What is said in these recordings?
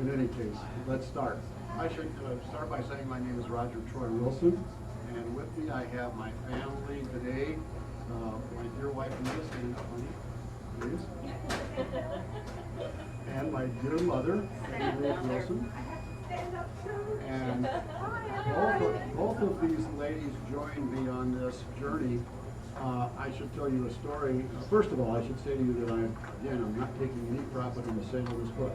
In any case, let's start. I should start by saying my name is Roger Troy Wilson, and with me I have my family today. My dear wife Anita, stand up, honey, please. And my dear mother, Ruth Wilson. And both of these ladies joined me on this journey. I should tell you a story. First of all, I should say to you that I'm not taking any profit on the sale of this book.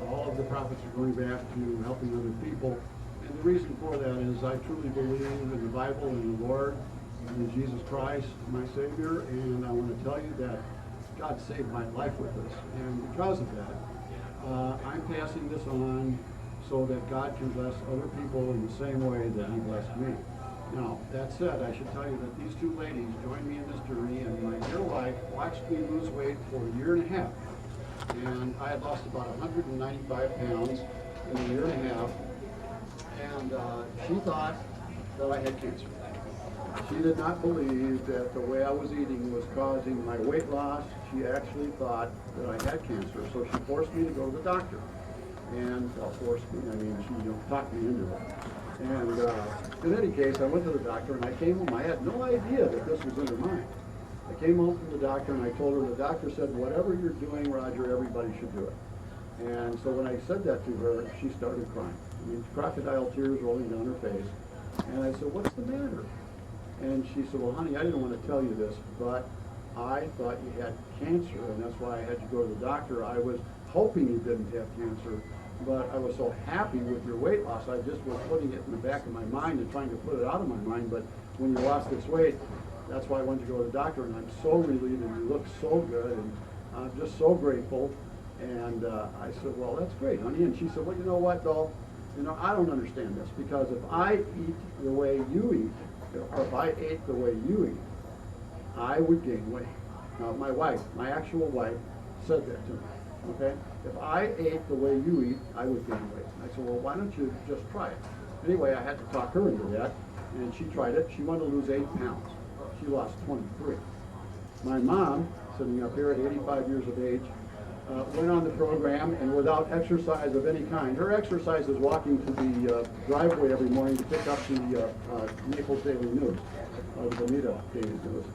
All of the profits are going back to helping other people. And the reason for that is I truly believe in the Bible and the Lord and in Jesus Christ, my Savior. And I want to tell you that God saved my life with this. And because of that, I'm passing this on so that God can bless other people in the same way that He blessed me. Now, that said, I should tell you that these two ladies joined me in this journey, and my dear wife watched me lose weight for a year and a half. And I had lost about 195 pounds in a year and a half, and she thought that I had cancer. She did not believe that the way I was eating was causing my weight loss. She actually thought that I had cancer, so she forced me to go to the doctor. And forced me, I mean, she talked me into it. And in any case, I went to the doctor, and I came home. I had no idea that this was in her mind. I came home from the doctor, and I told her, the doctor said, whatever you're doing, Roger, everybody should do it. And so when I said that to her, she started crying. I mean, crocodile tears rolling down her face. And I said, what's the matter? And she said, well, honey, I didn't want to tell you this, but I thought you had cancer, and that's why I had you go to the doctor. I was hoping you didn't have cancer, but I was so happy with your weight loss. I just was putting it in the back of my mind and trying to put it out of my mind. But when you lost this weight, that's why I wanted to go to the doctor, and I'm so relieved, and you look so good, and I'm just so grateful. And I said, well, that's great, honey. And she said, well, you know what, though? I don't understand this, because if I eat the way you eat, or if I ate the way you eat, I would gain weight. Now, my actual wife, said that to me. Okay? If I ate the way you eat, I would gain weight. I said, well, why don't you just try it? Anyway, I had to talk her into that, and she tried it. She wanted to lose 8 pounds. She lost 23. My mom, sitting up here at 85 years of age, went on the program, and without exercise of any kind. Her exercise is walking to the driveway every morning to pick up the Naples Daily News, the Bonita Daily News.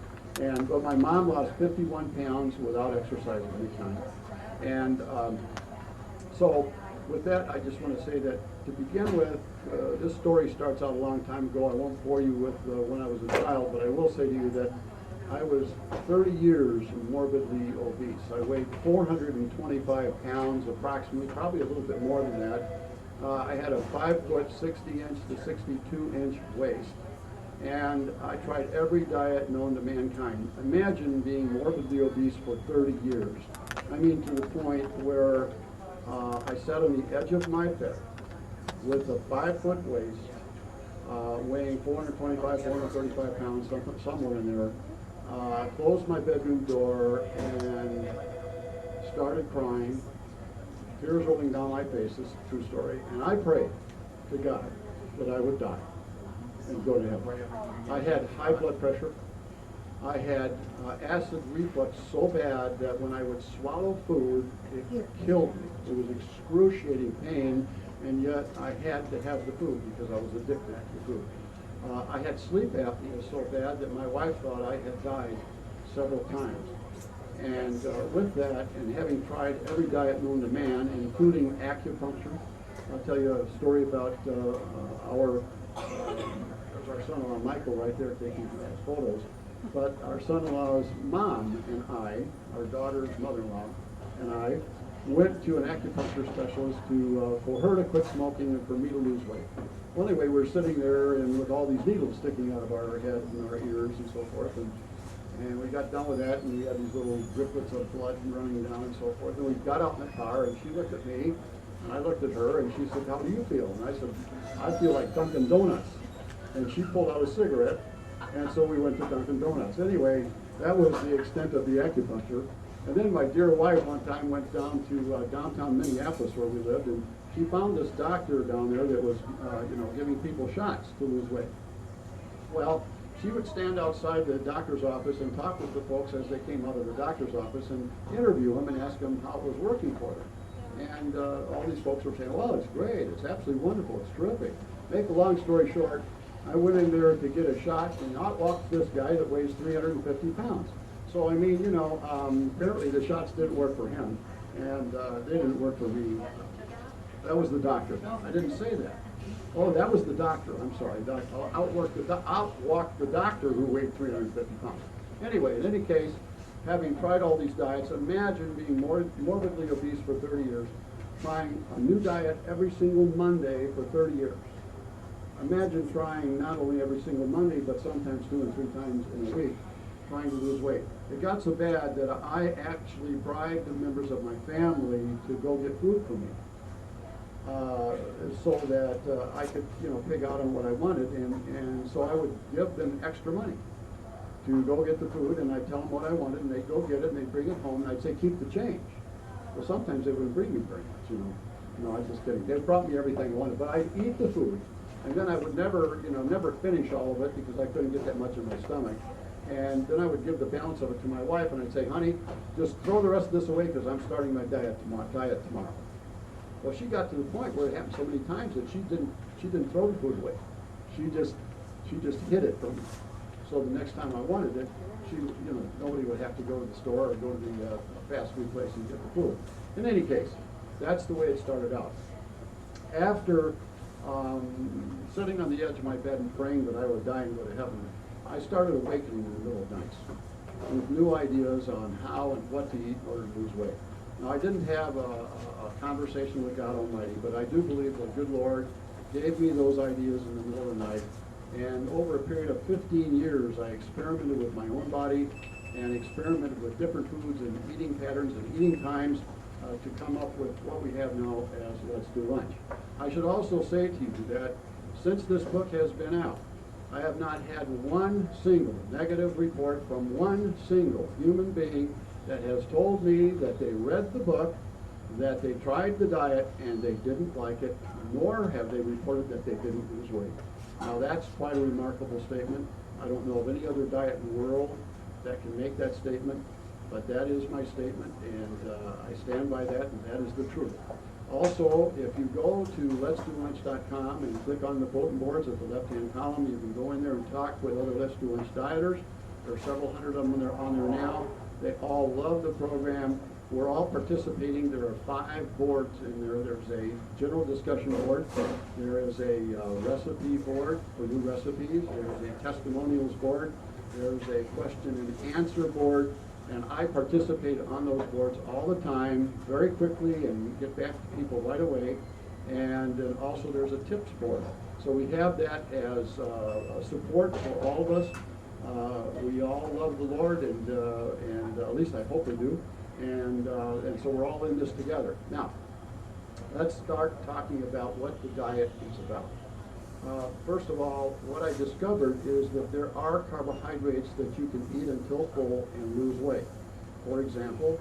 But my mom lost 51 pounds without exercise of any kind. And so with that, I just want to say that to begin with, this story starts out a long time ago. I won't bore you with when I was a child, but I will say to you that I was 30 years morbidly obese. I weighed 425 pounds approximately, probably a little bit more than that. I had a 5 foot 60-inch to 62-inch waist. And I tried every diet known to mankind. Imagine being morbidly obese for 30 years. I mean, to the point where I sat on the edge of my bed with a 5 foot waist, weighing 425, 435 pounds, somewhere in there. Closed my bedroom door and started crying, tears rolling down my face. This is a true story. And I prayed to God that I would die and go to heaven. I had high blood pressure. I had acid reflux so bad that when I would swallow food, it killed me. It was excruciating pain, and yet I had to have the food because I was addicted to food. I had sleep apnea so bad that my wife thought I had died several times. And with that, and having tried every diet known to man, including acupuncture, I'll tell you a story about there's our son-in-law Michael right there taking photos. But our son-in-law's mom and I, our daughter's mother-in-law and I, went to an acupuncture specialist for her to quit smoking and for me to lose weight. Well, anyway, we were sitting there and with all these needles sticking out of our head and our ears and so forth, and we got done with that, and we had these little driplets of blood running down and so forth. And we got out in the car, and she looked at me, and I looked at her, and she said, "How do you feel?" And I said, "I feel like Dunkin' Donuts." And she pulled out a cigarette, and so we went to Dunkin' Donuts. Anyway, that was the extent of the acupuncture. And then my dear wife one time went down to downtown Minneapolis where we lived, and she found this doctor down there that was, giving people shots to lose weight. Well, she would stand outside the doctor's office and talk with the folks as they came out of the doctor's office and interview them and ask them how it was working for them. And all these folks were saying, well, it's great, it's absolutely wonderful, it's terrific. Make a long story short, I went in there to get a shot, and out walked this guy that weighs 350 pounds. So, I mean, you know, apparently the shots didn't work for him, and they didn't work for me. That was the doctor. I didn't say that. Oh, that was the doctor. I'm sorry. Outwalked the doctor who weighed 350 pounds. Anyway, in any case, having tried all these diets, imagine being morbidly obese for 30 years, trying a new diet every single Monday for 30 years. Imagine trying not only every single Monday, but sometimes 2 and 3 times in a week, trying to lose weight. It got so bad that I actually bribed the members of my family to go get food for me. So that I could, you know, pig out on what I wanted, and so I would give them extra money to go get the food, and I'd tell them what I wanted, and they'd go get it, and they'd bring it home, and I'd say, keep the change. Well, sometimes they wouldn't bring me very much, you know. No, I'm just kidding. They brought me everything I wanted, but I'd eat the food, and then I would never, you know, never finish all of it because I couldn't get that much in my stomach. And then I would give the balance of it to my wife, and I'd say, honey, just throw the rest of this away because I'm starting my diet tomorrow. Well, she got to the point where it happened so many times that she didn't throw the food away. She just hid it from me. So the next time I wanted it, nobody would have to go to the store or go to the fast food place and get the food. In any case, that's the way it started out. After sitting on the edge of my bed and praying that I would die and go to heaven, I started awakening in the middle of nights with new ideas on how and what to eat in order to lose weight. Now, I didn't have a conversation with God Almighty, but I do believe the good Lord gave me those ideas in the middle of the night. And over a period of 15 years, I experimented with my own body and experimented with different foods and eating patterns and eating times to come up with what we have now as Let's Do Lunch. I should also say to you that since this book has been out, I have not had one single negative report from one single human being that has told me that they read the book, that they tried the diet, and they didn't like it, nor have they reported that they didn't lose weight. Now that's quite a remarkable statement. I don't know of any other diet in the world that can make that statement, but that is my statement, and I stand by that, and that is the truth. Also, if you go to letsdolunch.com and click on the bulletin boards at the left-hand column, you can go in there and talk with other Let's Do Lunch dieters. There are several hundred of them on there now. They all love the program. We're all participating. There are 5 boards in there. There's a general discussion board. There is a recipe board for new recipes. There's a testimonials board. There's a question and answer board. And I participate on those boards all the time, very quickly, and get back to people right away. And then also there's a tips board. So we have that as a support for all of us. We all love the Lord, and at least I hope we do. And so we're all in this together. Now, let's start talking about what the diet is about. First of all, what I discovered is that there are carbohydrates that you can eat until full and lose weight. For example,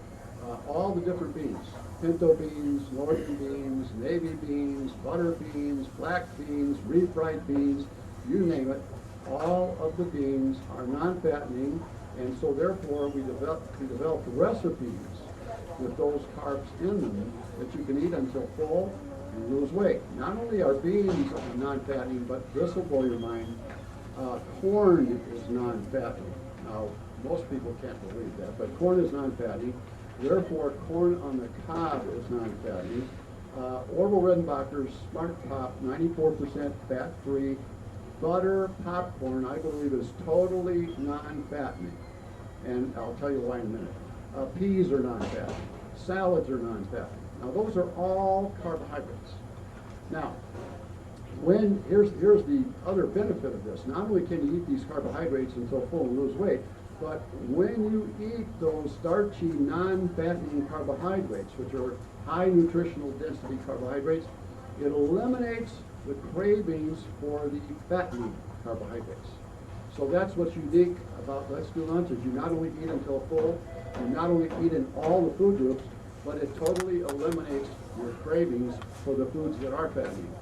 all the different beans, pinto beans, northern beans, navy beans, butter beans, black beans, refried beans, you name it, all of the beans are non-fattening, and so therefore we developed recipes with those carbs in them that you can eat until full and lose weight. Not only are beans non-fattening, but this will blow your mind, corn is non-fattening. Now, most people can't believe that, but corn is non-fattening. Therefore, corn on the cob is non-fattening. Orville Redenbacher's Smart Pop, 94% fat-free. Butter popcorn, I believe, is totally non-fattening. And I'll tell you why in a minute. Peas are non-fattening. Salads are non-fattening. Now, those are all carbohydrates. Now, here's the other benefit of this. Not only can you eat these carbohydrates until full and lose weight, but when you eat those starchy, non-fattening carbohydrates, which are high nutritional density carbohydrates, it eliminates the cravings for the fattening carbohydrates. So that's what's unique about Let's Do Lunch, is you not only eat until full, you not only eat in all the food groups, but it totally eliminates your cravings for the foods that are fattening.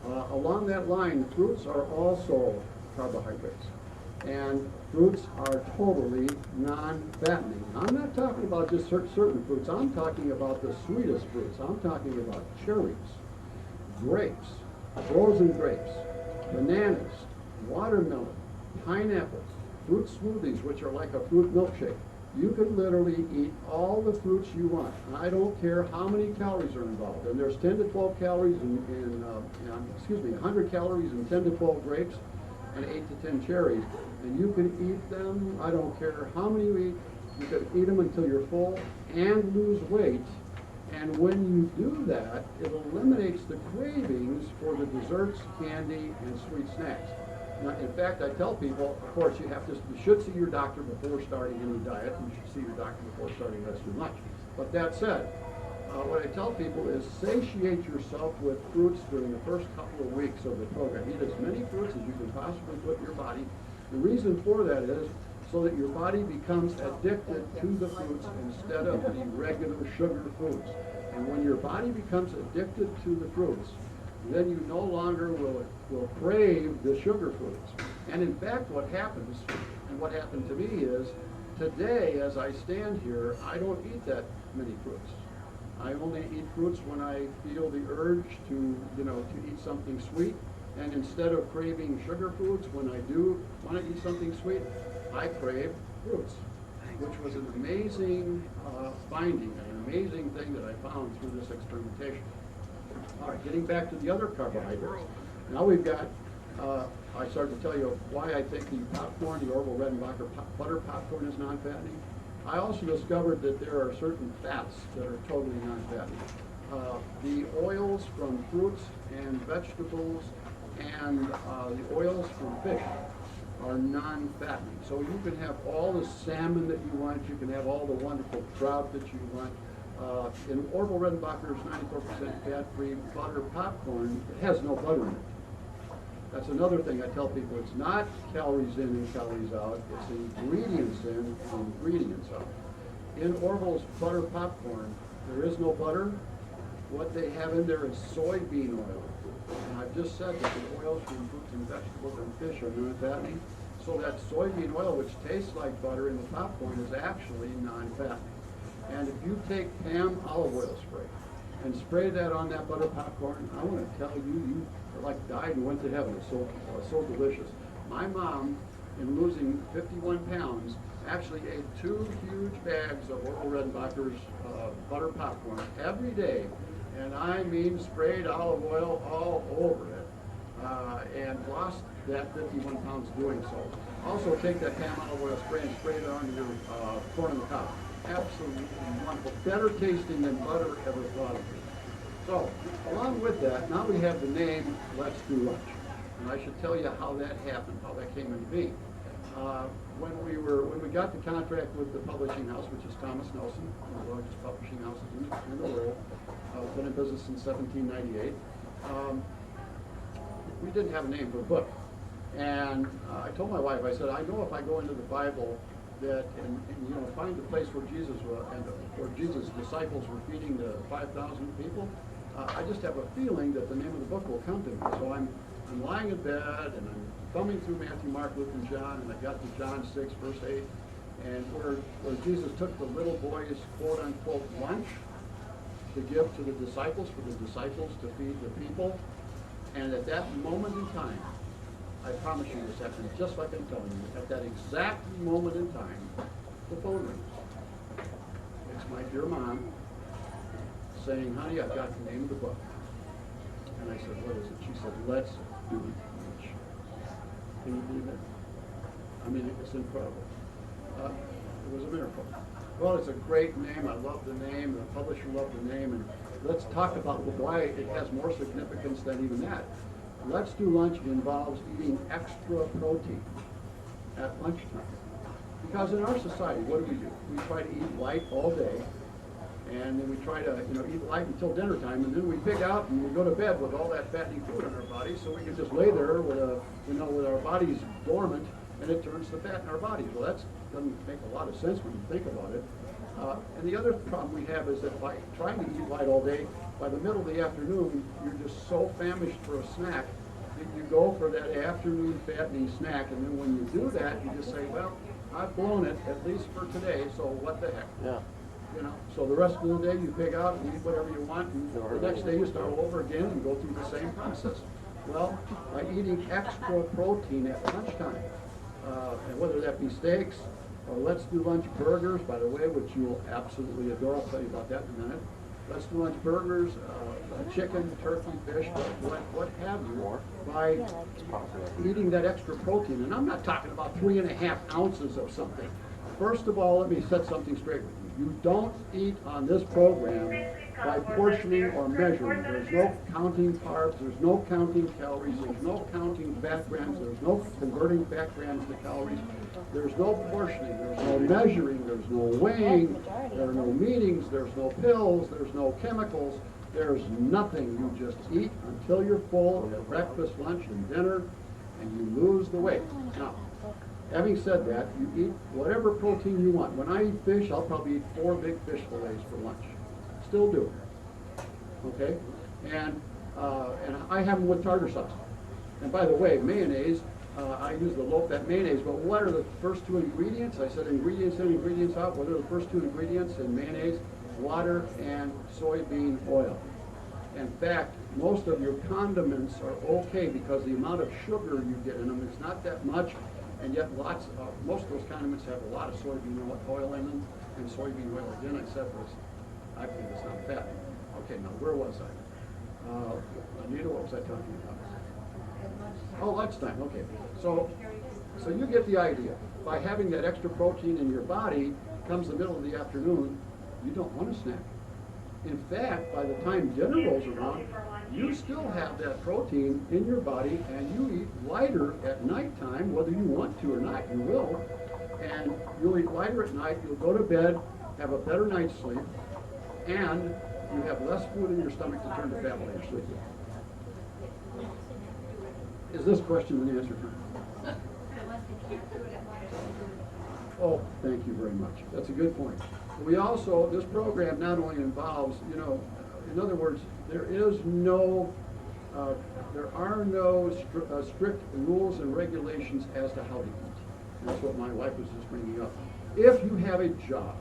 Along that line, fruits are also carbohydrates. And fruits are totally non-fattening. I'm not talking about just certain fruits. I'm talking about the sweetest fruits. I'm talking about cherries, grapes, frozen grapes, bananas, watermelon, pineapples, fruit smoothies, which are like a fruit milkshake. You can literally eat all the fruits you want. I don't care how many calories are involved. And there's 10 to 12 calories in 100 calories in 10 to 12 grapes and 8 to 10 cherries. And you can eat them, I don't care how many you eat, you can eat them until you're full and lose weight. And when you do that, it eliminates the cravings for the desserts, candy, and sweet snacks. Now, in fact, I tell people, of course, you should see your doctor before starting any diet. You should see your doctor before starting Let's Do Lunch. But that said, what I tell people is satiate yourself with fruits during the first couple of weeks of the program. Eat as many fruits as you can possibly put in your body. The reason for that is so that your body becomes addicted to the fruits instead of the regular sugar foods. And when your body becomes addicted to the fruits, then you no longer will crave the sugar foods. And in fact, what happens, and what happened to me is, today as I stand here, I don't eat that many fruits. I only eat fruits when I feel the urge to eat something sweet. And instead of craving sugar foods, when I do want to eat something sweet, I crave fruits, which was an amazing finding, an amazing thing that I found through this experimentation. All right, getting back to the other carbohydrates. Now we've got, I started to tell you why I think the popcorn, the Orville Redenbacher butter popcorn is non-fattening. I also discovered that there are certain fats that are totally non-fattening. The oils from fruits and vegetables and the oils from fish are non-fattening. So you can have all the salmon that you want, you can have all the wonderful trout that you want. In Orville Redenbacher's 94% fat-free butter popcorn, it has no butter in it. That's another thing I tell people. It's not calories in and calories out. It's ingredients in and ingredients out. In Orville's butter popcorn, there is no butter. What they have in there is soybean oil. And I've just said that the oils from fruits and vegetables and fish are non-fattening. So that soybean oil, which tastes like butter in the popcorn, is actually non-fattening. And if you take Pam olive oil spray and spray that on that butter popcorn, I want to tell you, you like died and went to heaven. It's so delicious. My mom, in losing 51 pounds, actually ate 2 huge bags of Orville Redenbacher's butter popcorn every day, and I mean sprayed olive oil all over it, and lost that 51 pounds doing so. Also take that Pam olive oil spray and spray it on your corn on the cob. Absolutely wonderful. Better tasting than butter ever thought of. So, along with that, now we have the name Let's Do Lunch. And I should tell you how that happened, how that came into being. When we got the contract with the publishing house, which is Thomas Nelson, one of the largest publishing houses in the world, been in business since 1798, we didn't have a name for the book. And I told my wife, I said, I know if I go into the Bible that and find the place where Jesus' disciples were feeding the 5,000 people, I just have a feeling that the name of the book will come to me. So I'm lying in bed and I'm thumbing through Matthew, Mark, Luke, and John, and I got to John 6, verse 8, and where Jesus took the little boy's quote-unquote lunch to give to the disciples, for the disciples to feed the people. And at that moment in time, I promise you this happened just like I'm telling you. At that exact moment in time, the phone rings. It's my dear mom saying, honey, I've got the name of the book. And I said, what is it? She said, Let's Do Lunch. Can you believe it? I mean, it's incredible. It was a miracle. Well, it's a great name. I love the name. The publisher loved the name. And let's talk about why it has more significance than even that. Let's Do Lunch involves eating extra protein at lunchtime. Because in our society, what do? We try to eat light all day, and then we try to eat light until dinner time, and then we pig out and we go to bed with all that fattening food in our bodies, so we can just lay there with our bodies dormant, and it turns to fat in our bodies. Well, that doesn't make a lot of sense when you think about it. And the other problem we have is that by trying to eat light all day, by the middle of the afternoon, you're just so famished for a snack, you go for that afternoon fattening snack, and then when you do that, you just say, well, I've blown it, at least for today, so what the heck? Yeah. You know, so the rest of the day you pig out and eat whatever you want, and the next day you start all over again and go through the same process. Well, by eating extra protein at lunchtime, and whether that be steaks, or let's do lunch burgers, by the way, which you'll absolutely adore, I'll tell you about that in a minute. Let's do lunch burgers, chicken, turkey, fish, what have you, by eating that extra protein. And I'm not talking about 3.5 ounces of something. First of all, let me set something straight with you. You don't eat on this program by portioning or measuring. There's no counting carbs, there's no counting calories, there's no counting fat grams, there's no converting fat grams to calories, there's no portioning, there's no measuring, there's no weighing, there are no meetings, there's no pills, there's no chemicals, there's nothing. You just eat until you're full at breakfast, lunch, and dinner, and you lose the weight. Now, having said that, you eat whatever protein you want. When I eat fish, I'll probably eat 4 big fish fillets for lunch. Still do. Okay? And I have them with tartar sauce. And by the way, mayonnaise, I use the low-fat mayonnaise, but what are the first 2 ingredients? I said ingredients in, ingredients out. What are the first 2 ingredients in mayonnaise? Water and soybean oil. In fact, most of your condiments are okay because the amount of sugar you get in them is not that much, and yet most of those condiments have a lot of soybean oil in them, and soybean oil, again, I said, I think it's not fat. Okay, now where was I? Anita, what was I talking about? Oh, lunchtime, okay. So you get the idea. By having that extra protein in your body, comes the middle of the afternoon, you don't want a snack. In fact, by the time dinner rolls around, you still have that protein in your body, and you eat lighter at nighttime, whether you want to or not, you will. And you'll eat lighter at night, you'll go to bed, have a better night's sleep, and you have less food in your stomach to turn to fat while you're sleeping. Is this question an answer? Oh, thank you very much. That's a good point. We also, this program not only involves, in other words, there are no strict rules and regulations as to how to eat. That's what my wife was just bringing up. If you have a job,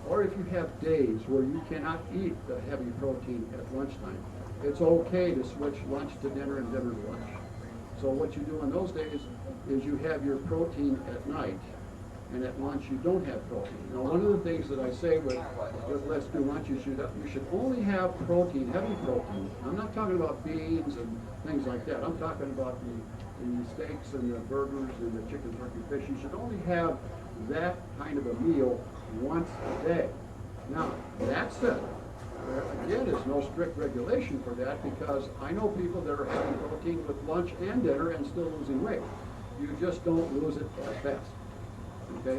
or if you have days where you cannot eat the heavy protein at lunchtime, it's okay to switch lunch to dinner and dinner to lunch. So what you do on those days is you have your protein at night, and at lunch you don't have protein. Now, one of the things that I say with Let's Do Lunch, you should only have protein, heavy protein. I'm not talking about beans and things like that. I'm talking about the steaks and the burgers and the chicken, turkey, fish. You should only have that kind of a meal once a day. Now, that said, there again is no strict regulation for that, because I know people that are having protein with lunch and dinner and still losing weight. You just don't lose it as fast. Okay?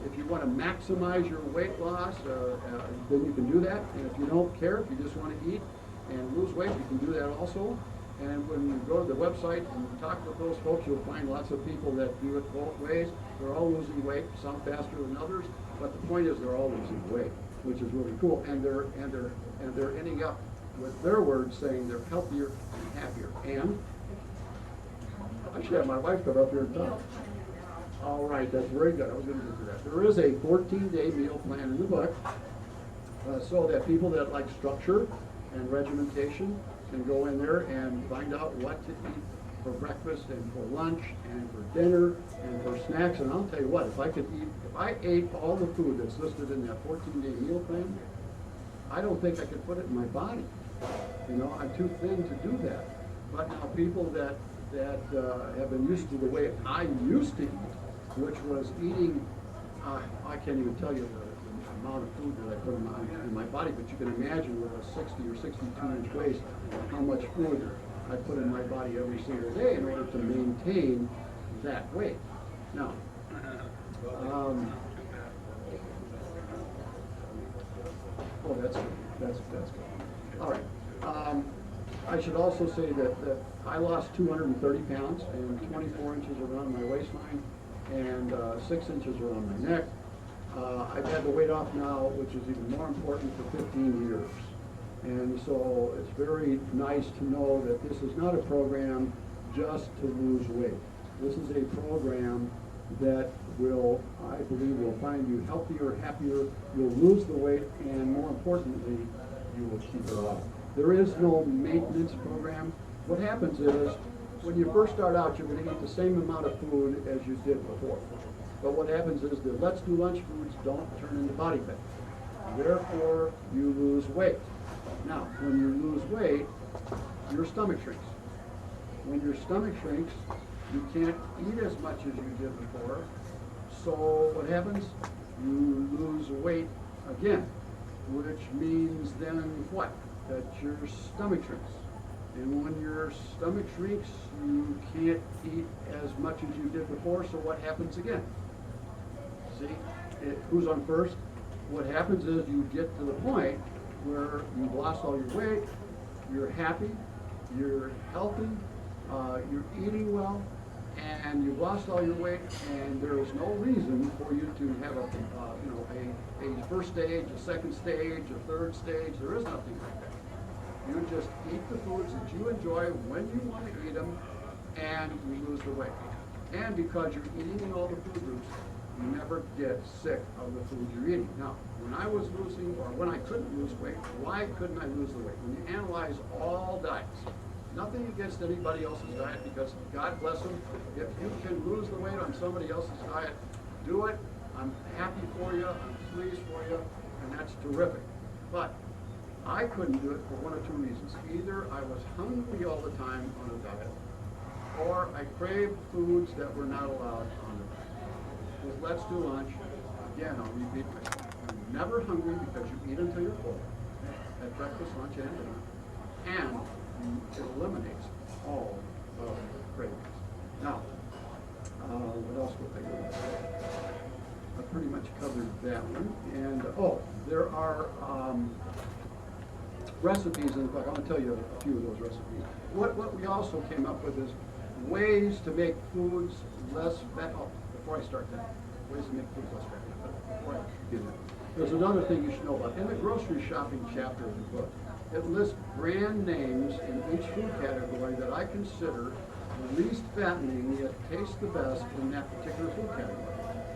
If you want to maximize your weight loss, then you can do that. And if you don't care, if you just want to eat and lose weight, you can do that also. And when you go to the website and talk with those folks, you'll find lots of people that do it both ways. They're all losing weight, some faster than others, but the point is they're all losing weight, which is really cool. And they're ending up with their words saying they're healthier and happier. And I should have my wife come up here and talk. All right, that's very good. I was going to get to that. There is a 14-day meal plan in the book, so that people that like structure and regimentation can go in there and find out what to eat for breakfast and for lunch and for dinner and for snacks. And I'll tell you what, if I ate all the food that's listed in that 14-day meal plan, I don't think I could put it in my body. I'm too thin to do that. But now people that have been used to the way I used to eat, which was eating, I can't even tell you the amount of food that I put in my body, but you can imagine with a 60 or 62-inch waist how much food I put in my body every single day in order to maintain that weight. Now, oh, that's good. That's good. All right. I should also say that I lost 230 pounds and 24 inches around my waistline and 6 inches around my neck. I've had the weight off now, which is even more important, for 15 years. And so it's very nice to know that this is not a program just to lose weight. This is a program that will, I believe, will find you healthier, happier, you'll lose the weight, and more importantly, you will keep it off. There is no maintenance program. What happens is, when you first start out, you're going to eat the same amount of food as you did before. But what happens is the Let's Do Lunch foods don't turn into body fat. Therefore, you lose weight. Now, when you lose weight, your stomach shrinks. When your stomach shrinks, you can't eat as much as you did before. So what happens? You lose weight again, which means then what? That your stomach shrinks. And when your stomach shrinks, you can't eat as much as you did before, so what happens again? See, who's on first? What happens is you get to the point where you've lost all your weight, you're happy, you're healthy, you're eating well, and you've lost all your weight, and there is no reason for you to have a first stage, a second stage, a third stage. There is nothing like that. You just eat the foods that you enjoy when you want to eat them, and you lose the weight. And because you're eating in all the food groups, you never get sick of the food you're eating. Now, when I was losing, or when I couldn't lose weight, why couldn't I lose the weight? When you analyze all diets, nothing against anybody else's diet, because God bless them, if you can lose the weight on somebody else's diet, do it. I'm happy for you, I'm pleased for you, and that's terrific. But I couldn't do it for one of two reasons. Either I was hungry all the time on a diet, or I craved foods that were not allowed on the diet. With Let's Do Lunch, again, I'll repeat myself. You're never hungry because you eat until you're full, at breakfast, lunch, and dinner, and it eliminates all of the cravings. Now, what else would I go? I pretty much covered that one. And, there are recipes in the book. I want to tell you a few of those recipes. What we also came up with is ways to make foods less fat. Oh, before I start that, ways to make foods less fat. Before I do that, there's another thing you should know about. In the grocery shopping chapter of the book, it lists brand names in each food category that I consider the least fattening yet taste the best in that particular food category.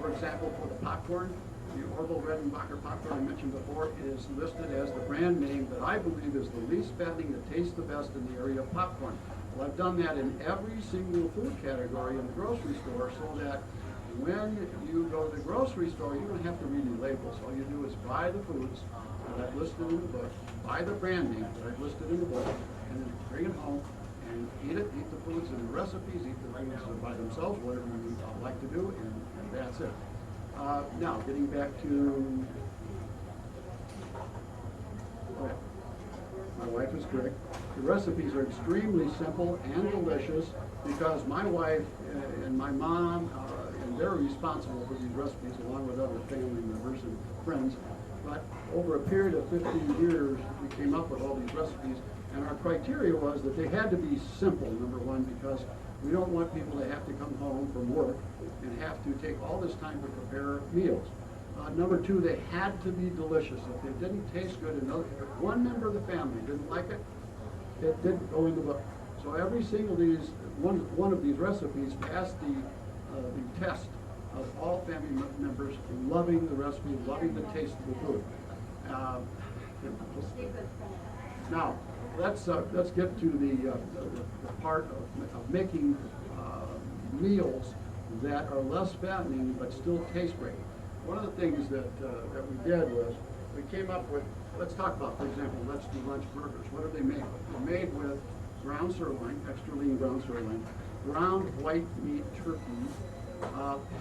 For example, for the popcorn, the Orville Redenbacher popcorn I mentioned before is listed as the brand name that I believe is the least fattening that tastes the best in the area of popcorn. Well, I've done that in every single food category in the grocery store, so that when you go to the grocery store, you don't have to read any labels. All you do is buy the foods that I've listed in the book, buy the brand name that I've listed in the book, and then bring it home and eat it, eat the foods and the recipes, eat the foods by themselves, whatever you like to do, and that's it. Now, getting back to, my wife is correct. The recipes are extremely simple and delicious because my wife and my mom, and they're responsible for these recipes along with other family members and friends. But over a period of 15 years, we came up with all these recipes, and our criteria was that they had to be simple, number one, because we don't want people to have to come home from work and have to take all this time to prepare meals. Number two, they had to be delicious. If they didn't taste good, if one member of the family didn't like it, it didn't go in the book. So every single of these, one of these recipes passed the test of all family members loving the recipe, loving the taste of the food. Now, let's get to the part of making meals that are less fattening but still taste great. One of the things that we did was we came up with, let's talk about, for example, Let's Do Lunch burgers. What are they made with? They're made with ground sirloin, extra lean ground sirloin, ground white meat turkey,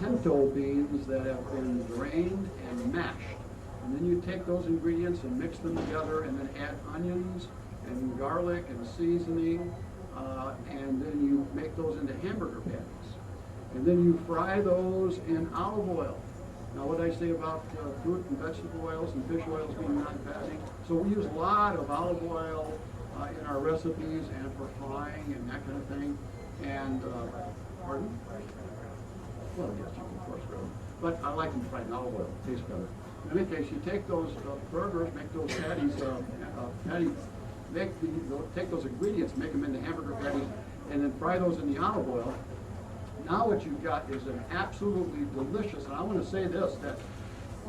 pinto beans that have been drained and mashed. And then you take those ingredients and mix them together and then add onions and garlic and seasoning, and then you make those into hamburger patties. And then you fry those in olive oil. Now, what I say about fruit and vegetable oils and fish oils being non-fattening, so we use a lot of olive oil in our recipes and for frying and that kind of thing. And, pardon? Well, yes, you can of course grill them. But I like them fried in olive oil, it tastes better. In any case, you take those burgers, make those patties, take those ingredients, make them into hamburger patties, and then fry those in the olive oil. Now what you've got is an absolutely delicious, and I want to say this, that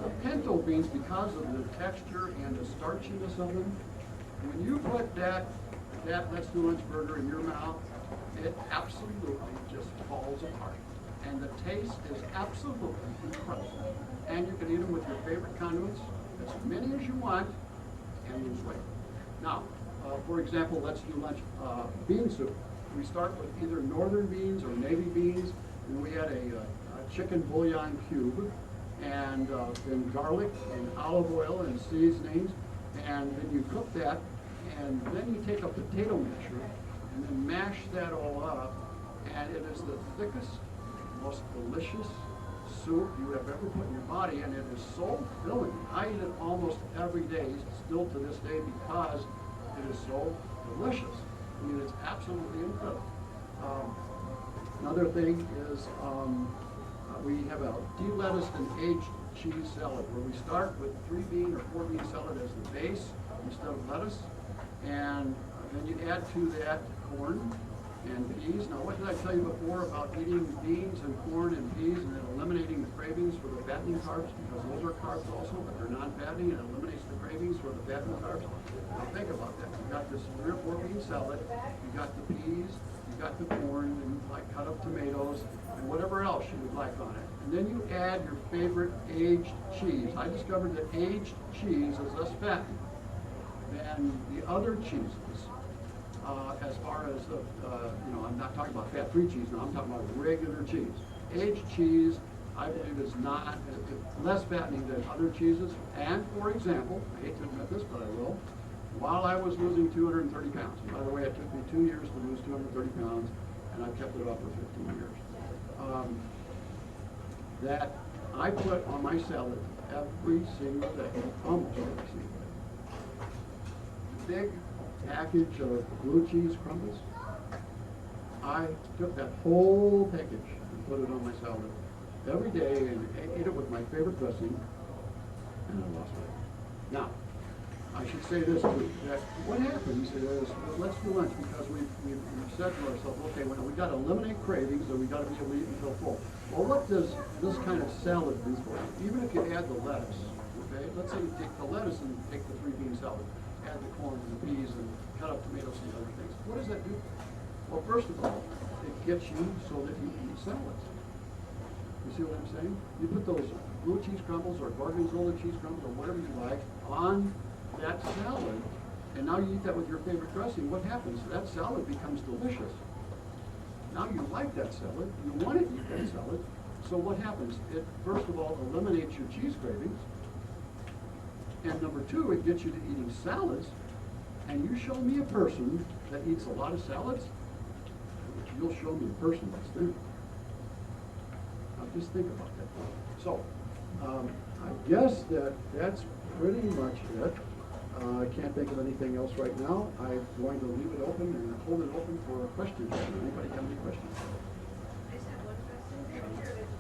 the pinto beans, because of the texture and the starchiness of them, when you put that Let's Do Lunch burger in your mouth, it absolutely just falls apart. And the taste is absolutely incredible. And you can eat them with your favorite condiments, as many as you want, and lose weight. Now, for example, Let's Do Lunch bean soup. We start with either northern beans or navy beans, and we add a chicken bouillon cube, and then garlic and olive oil and seasonings, and then you cook that, and then you take a potato masher and then mash that all up, and it is the thickest, most delicious soup you have ever put in your body, and it is so filling. I eat it almost every day, still to this day, because it is so delicious. I mean, it's absolutely incredible. Another thing is we have a de-lettuced and aged cheese salad, where we start with 3-bean or 4-bean salad as the base instead of lettuce, and then you add to that corn and peas. Now, what did I tell you before about eating beans and corn and peas and then eliminating the cravings for the fattening carbs? Because those are carbs also, but they're non-fattening, and it eliminates the cravings for the fattening carbs. Now, think about that. You got this 3 or 4-bean salad, you got the peas, you got the corn, and like cut up tomatoes, and whatever else you would like on it. And then you add your favorite aged cheese. I discovered that aged cheese is less fattening than the other cheeses. As far as the, I'm not talking about fat-free cheese now, I'm talking about regular cheese. Aged cheese, I believe, is not less fattening than other cheeses. And for example, I hate to admit this, but I will, while I was losing 230 pounds, and by the way, it took me 2 years to lose 230 pounds, and I've kept it off for 15 years, that I put on my salad every single day, almost every single day. Big package of blue cheese crumbles. I took that whole package and put it on my salad every day and ate it with my favorite dressing, and I lost weight. Now, I should say this too, that what happens is, let's do lunch, because we've said to ourselves, okay, well, we've got to eliminate cravings, and we've got to be able to eat until full. Well, what does this kind of salad do for you? Even if you add the lettuce, okay? Let's say you take the lettuce and take the 3-bean salad, add the corn and the peas and cut up tomatoes and other things. What does that do? Well, first of all, it gets you so that you eat salads. You see what I'm saying? You put those blue cheese crumbles or gorgonzola cheese crumbles or whatever you like on that salad, and now you eat that with your favorite dressing. What happens? That salad becomes delicious. Now you like that salad, you want to eat that salad, so what happens? It, first of all, eliminates your cheese cravings, and number 2, it gets you to eating salads, and you show me a person that eats a lot of salads, you'll show me a person that's thin. Now just think about that. So, I guess that's pretty much it. I can't think of anything else right now. I'm going to leave it open and hold it open for questions. Does anybody have any questions? I just have one question. If you're a vegetarian.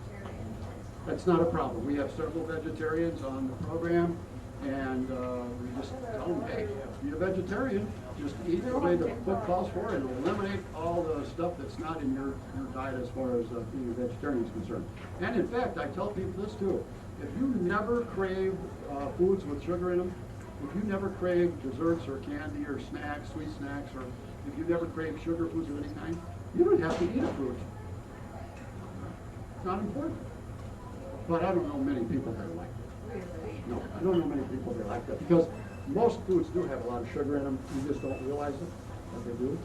That's not a problem. We have several vegetarians on the program, and we just tell them, hey, be a vegetarian, just eat the way the book calls for, and eliminate all the stuff that's not in your diet as far as being a vegetarian is concerned. And in fact, I tell people this too. If you never crave foods with sugar in them, if you never crave desserts or candy or snacks, sweet snacks, or if you never crave sugar foods of any kind, you don't have to eat a fruit. It's not important. But I don't know many people that like it. No, I don't know many people that like that, because most foods do have a lot of sugar in them. You just don't realize it, but they do.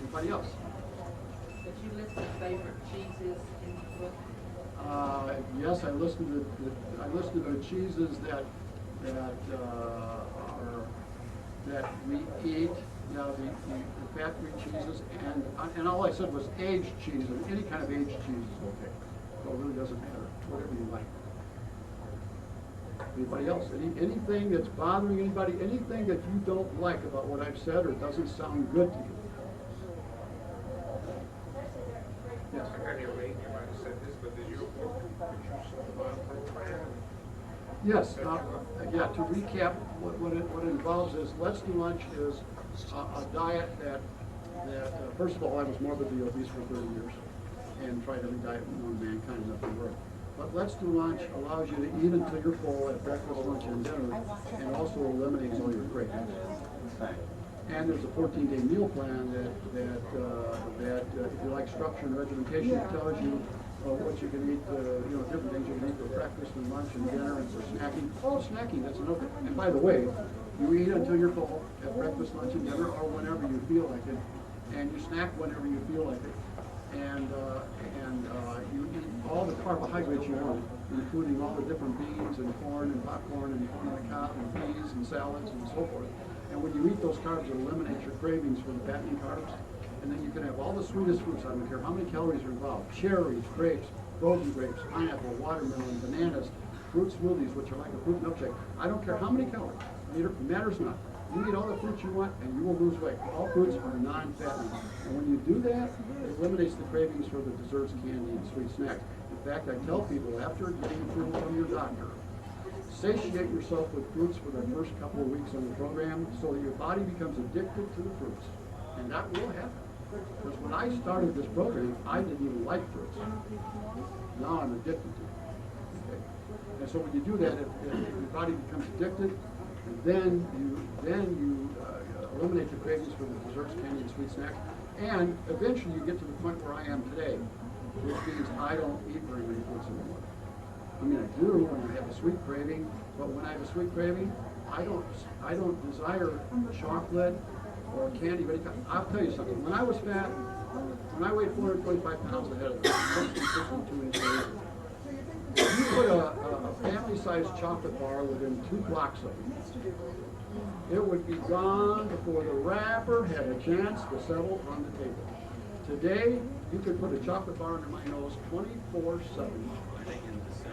Anybody else? Did you list your favorite cheeses in the book? Yes, I listed the cheeses that we eat. Yeah, the fat-free cheeses, and all I said was aged cheese, and any kind of aged cheese is okay. So it really doesn't matter, whatever you like. Anybody else? Anything that's bothering anybody? Anything that you don't like about what I've said or doesn't sound good to you? Yes. I got your rate, you might have said this, but did you program? Yes. Yeah. To recap, what it involves is Let's Do Lunch is a diet that first of all, I was morbidly obese for 30 years and tried every diet known to mankind, nothing worked. But Let's Do Lunch allows you to eat until you're full at breakfast, lunch, and dinner, and also eliminates all your cravings. And there's a 14-day meal plan that if you like structure and regimentation, it tells you what you can eat, different things you can eat for breakfast and lunch and dinner and for snacking. Oh, snacking, that's another. And by the way, you eat until you're full at breakfast, lunch, and dinner, or whenever you feel like it, and you snack whenever you feel like it. And you eat all the carbohydrates you want, including all the different beans and corn and popcorn and corn on the cob and peas and salads and so forth. And when you eat those carbs, it eliminates your cravings for the fattening carbs. And then you can have all the sweetest fruits. I don't care how many calories are involved. Cherries, grapes, frozen grapes, pineapple, watermelon, bananas, fruit smoothies, which are like a fruit milkshake. I don't care how many calories. It matters not. You eat all the fruits you want and you will lose weight. All fruits are non-fattening. And when you do that, it eliminates the cravings for the desserts, candy, and sweet snacks. In fact, I tell people after getting approval from your doctor, satiate yourself with fruits for the first couple of weeks on the program so that your body becomes addicted to the fruits. And that will happen. Because when I started this program, I didn't even like fruits. Now I'm addicted to it. Okay? And so when you do that, if your body becomes addicted, then you eliminate the cravings for the desserts, candy, and sweet snacks. And eventually you get to the point where I am today, which means I don't eat very many fruits anymore. I mean, I do when I have a sweet craving, but when I have a sweet craving, I don't desire chocolate or candy. But I'll tell you something. When I was fat, when I weighed 425 pounds, I had a 62 inches. You put a family-sized chocolate bar within 2 blocks of it, it would be gone before the wrapper had a chance to settle on the table. Today, you could put a chocolate bar under my nose 24/7.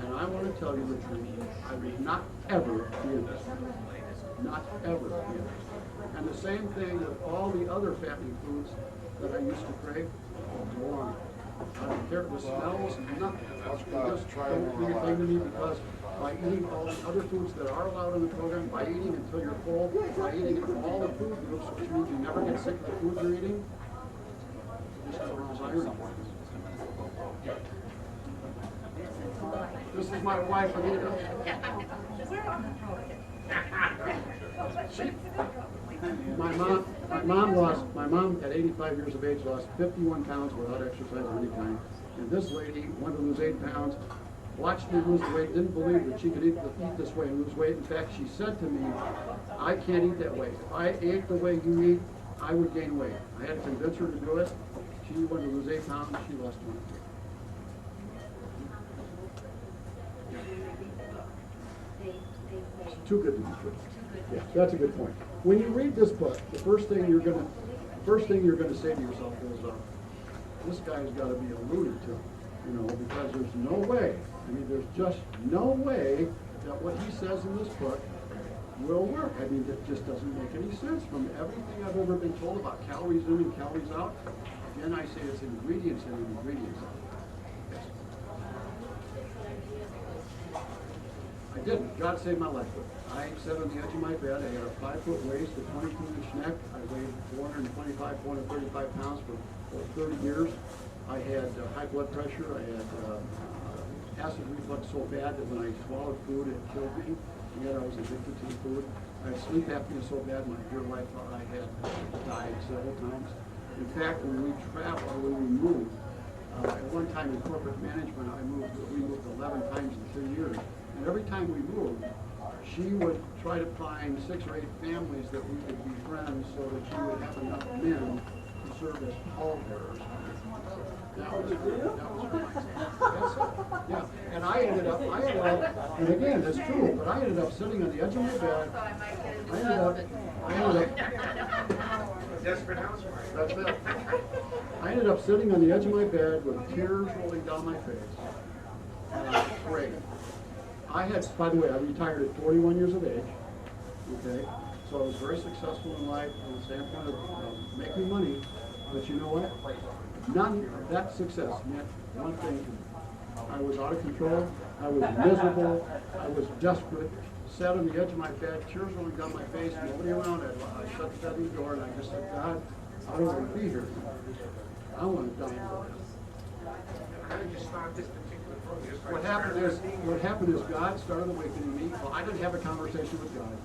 And I want to tell you the truth, I would not ever be interested. Not ever be interested. And the same thing with all the other fattening foods that I used to crave. Go on. I don't care, the smells, nothing. They just don't mean a thing to me because by eating all the other foods that are allowed in the program, by eating until you're full, by eating from all the food groups, which means you never get sick of the food you're eating, just as long as I remember. This is my wife, Anita. My mom at 85 years of age lost 51 pounds without exercise of any kind. And this lady wanted to lose 8 pounds, watched me lose the weight, didn't believe that she could eat this way and lose weight. In fact, she said to me, I can't eat that way. If I ate the way you eat, I would gain weight. I had to convince her to do it. She wanted to lose 8 pounds, she lost 22. Too good to be true. Yeah, that's a good point. When you read this book, the first thing you're gonna say to yourself is, this guy's got to be a Looney Tune, because there's no way. I mean, there's just no way that what he says in this book will work. I mean, it just doesn't make any sense from everything I've ever been told about calories in and calories out. Again, I say it's ingredients in and ingredients out. Yes. I didn't. God saved my life. I sat on the edge of my bed. I had a 5-foot waist, a 22-inch neck. I weighed 425, 435 pounds for 30 years. I had high blood pressure. I had acid reflux so bad that when I swallowed food, it killed me. And yet I was addicted to the food. I had sleep apnea so bad my dear wife thought I had died several times. In fact, when we travel, or when we moved, at one time in corporate management, we moved 11 times in 3 years. And every time we moved, she would try to find 6 or 8 families that we could be friends so that she would have enough men to serve as pallbearers. That was her. That's it. Yeah. And I ended up, and again, that's true, but I ended up sitting on the edge of my bed. I ended up, Desperate housewife. that's it. I ended up sitting on the edge of my bed with tears rolling down my face. And I prayed. By the way, I retired at 41 years of age, okay? So I was very successful in life from the standpoint of making money, but you know what? None of that success meant one thing to me. I was out of control, I was miserable, I was desperate, sat on the edge of my bed, tears rolling down my face, nobody around. I shut the bedroom door and I just said, God, I don't want to be here. I want to die. How did you start this particular program? Just like What happened is God started awakening me. Well, I didn't have a conversation with God,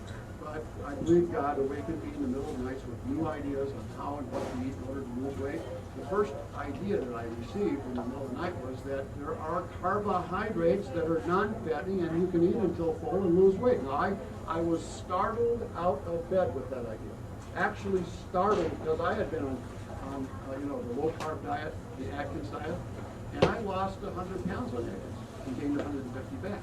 but I believe God awakened me in the middle of nights with new ideas on how and what to eat in order to lose weight. The first idea that I received in the middle of the night was that there are carbohydrates that are non-fattening and you can eat until full and lose weight. Now, I was startled out of bed with that idea. Actually startled because I had been on the low carb diet, the Atkins diet, and I lost 100 pounds on Atkins and gained 150 back.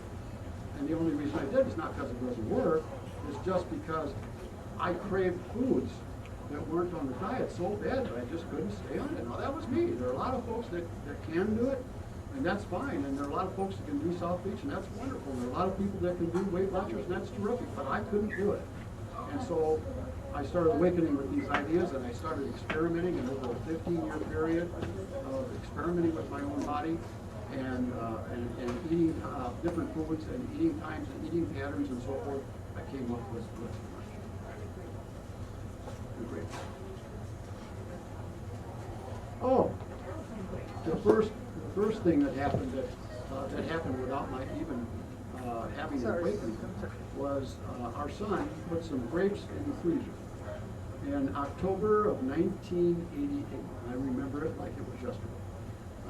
And the only reason I did is not because it doesn't work, it's just because I craved foods that weren't on the diet so bad that I just couldn't stay on it. Now that was me. There are a lot of folks that can do it, and that's fine. And there are a lot of folks that can do South Beach, and that's wonderful. And there are a lot of people that can do Weight Watchers, and that's terrific, but I couldn't do it. And so I started awakening with these ideas, and I started experimenting in over a 15-year period of experimenting with my own body and eating different foods and eating times and eating patterns and so forth. I came up with great. Oh, the first thing that happened that happened without my even having an awakening was our son put some grapes in the freezer in October of 1988. I remember it like it was yesterday.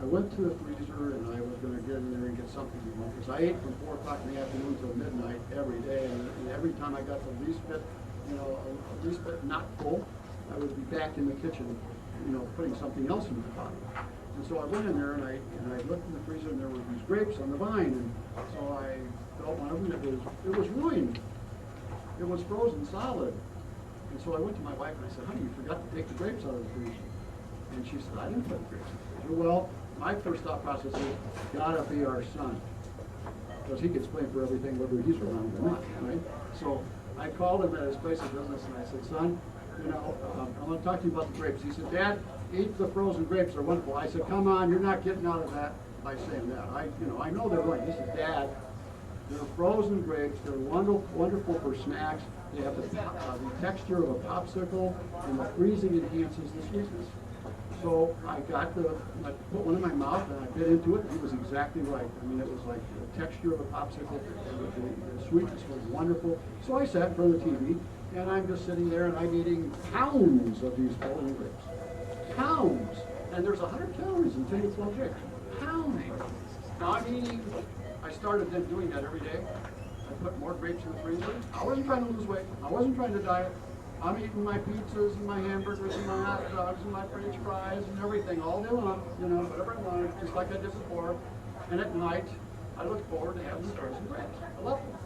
I went to the freezer and I was going to get in there and get something to eat because I ate from 4 o'clock in the afternoon till midnight every day, and every time I got the least bit, not full, I would be back in the kitchen, putting something else in my body. And so I went in there and I looked in the freezer and there were these grapes on the vine, and so I felt one of them. It was ruined. It was frozen solid. And so I went to my wife and I said, "Honey, you forgot to take the grapes out of the freezer." And she said, "I didn't put the grapes in the freezer." Well, my first thought process is, gotta be our son, because he gets blamed for everything whether he's around or not, right? So I called him at his place of business and I said, "Son, I want to talk to you about the grapes." He said, "Dad, eat the frozen grapes, they're wonderful." I said, "Come on, you're not getting out of that by saying that. I know they're right." He said, "Dad, they're frozen grapes, they're wonderful for snacks. They have the texture of a popsicle, and the freezing enhances the sweetness." So I put one in my mouth and I bit into it, and he was exactly right. I mean, it was like the texture of a popsicle, and the sweetness was wonderful. So I sat in front of the TV, and I'm just sitting there, and I'm eating pounds of these frozen grapes. Pounds! And there's 100 calories in 10 to 12 grapes. Pounds! Now I started then doing that every day. I put more grapes in the freezer. I wasn't trying to lose weight. I wasn't trying to diet. I'm eating my pizzas and my hamburgers and my hot dogs and my French fries and everything all day long, whatever I wanted, just like I did before. And at night, I look forward to having the frozen grapes. I love them.